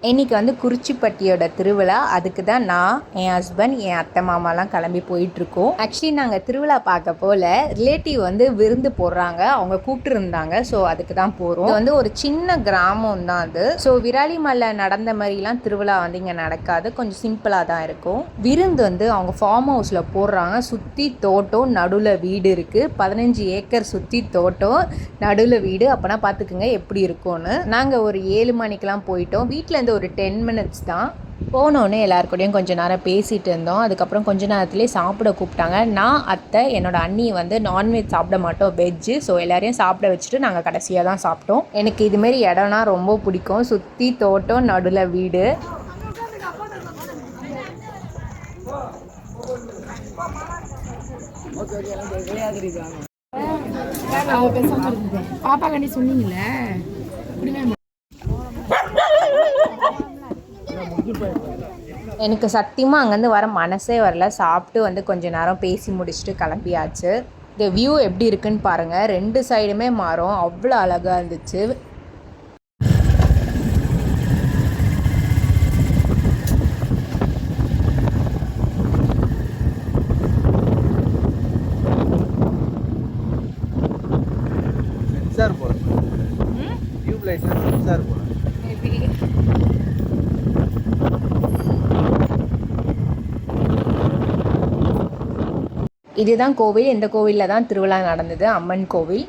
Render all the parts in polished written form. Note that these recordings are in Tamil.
இன்றைக்கி வந்து குறிச்சிப்பட்டியோட திருவிழா. அதுக்கு தான் நான், என் ஹஸ்பண்ட், என் அத்தை மாமாலாம் கிளம்பி போயிட்டுருக்கோம். ஆக்சுவலி நாங்கள் திருவிழா பார்க்க போல் ரிலேட்டிவ் வந்து விருந்து போடுறாங்க, அவங்க கூப்பிட்டுருந்தாங்க. ஸோ அதுக்கு தான் போகிறோம். இது வந்து ஒரு சின்ன கிராமம் தான் அது. ஸோ விராலிமலை நடந்த மாதிரிலாம் திருவிழா வந்து இங்கே நடக்காது, கொஞ்சம் சிம்பிளாக தான் இருக்கும். விருந்து வந்து அவங்க ஃபார்ம் ஹவுஸில் போடுறாங்க. சுற்றி தோட்டம், நடுவில் வீடு இருக்குது. 15 ஏக்கர் சுற்றி தோட்டம், நடுவில் வீடு. அப்போனா பார்த்துக்குங்க எப்படி இருக்கும்னு. நாங்கள் ஒரு 7 மணிக்கெலாம் போயிட்டோம். வீட்டில் ஒரு 10 மினிட்ஸ் தான். போனோன்னே எல்லாருக்கூடையும் கொஞ்சம் நேரம் பேசிகிட்டு இருந்தோம். அதுக்கப்புறம் கொஞ்ச நேரத்துலேயே சாப்பிட கூப்பிட்டாங்க. நான், அத்தை, என்னோடய அண்ணி வந்து நான்வெஜ் சாப்பிட மாட்டோம், வெஜ்ஜு. ஸோ எல்லோரையும் சாப்பிட வச்சுட்டு நாங்கள் கடைசியாக தான் சாப்பிட்டோம். எனக்கு இதுமாரி இடம்னா ரொம்ப பிடிக்கும். சுற்றி தோட்டம், நடுவில் வீடு. பாப்பா கண்டி சொன்னீங்களே. எனக்கு சத்தியமாக அங்கேருந்து வர மனசே வரல. சாப்பிட்டு வந்து கொஞ்ச நேரம் பேசி முடிச்சுட்டு கிளம்பியாச்சு. இந்த வியூ எப்படி இருக்குன்னு பாருங்கள். 2 சைடுமே மரம், அவ்வளோ அழகாக இருந்துச்சு. இதுதான் கோவில். இந்த கோவிலில் தான் திருவிழா நடந்தது, அம்மன் கோவில்.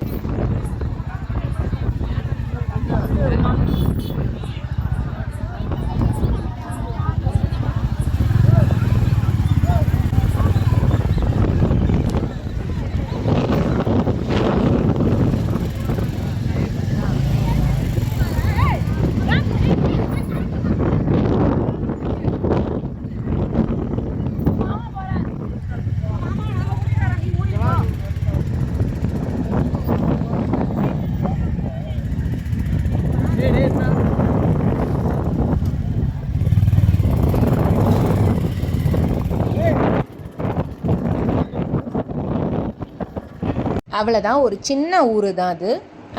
அவ்வளோதான், ஒரு சின்ன ஊர் தான் அது.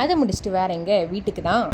அதை முடிச்சுட்டு வேற எங்கே, வீட்டுக்கு தான்.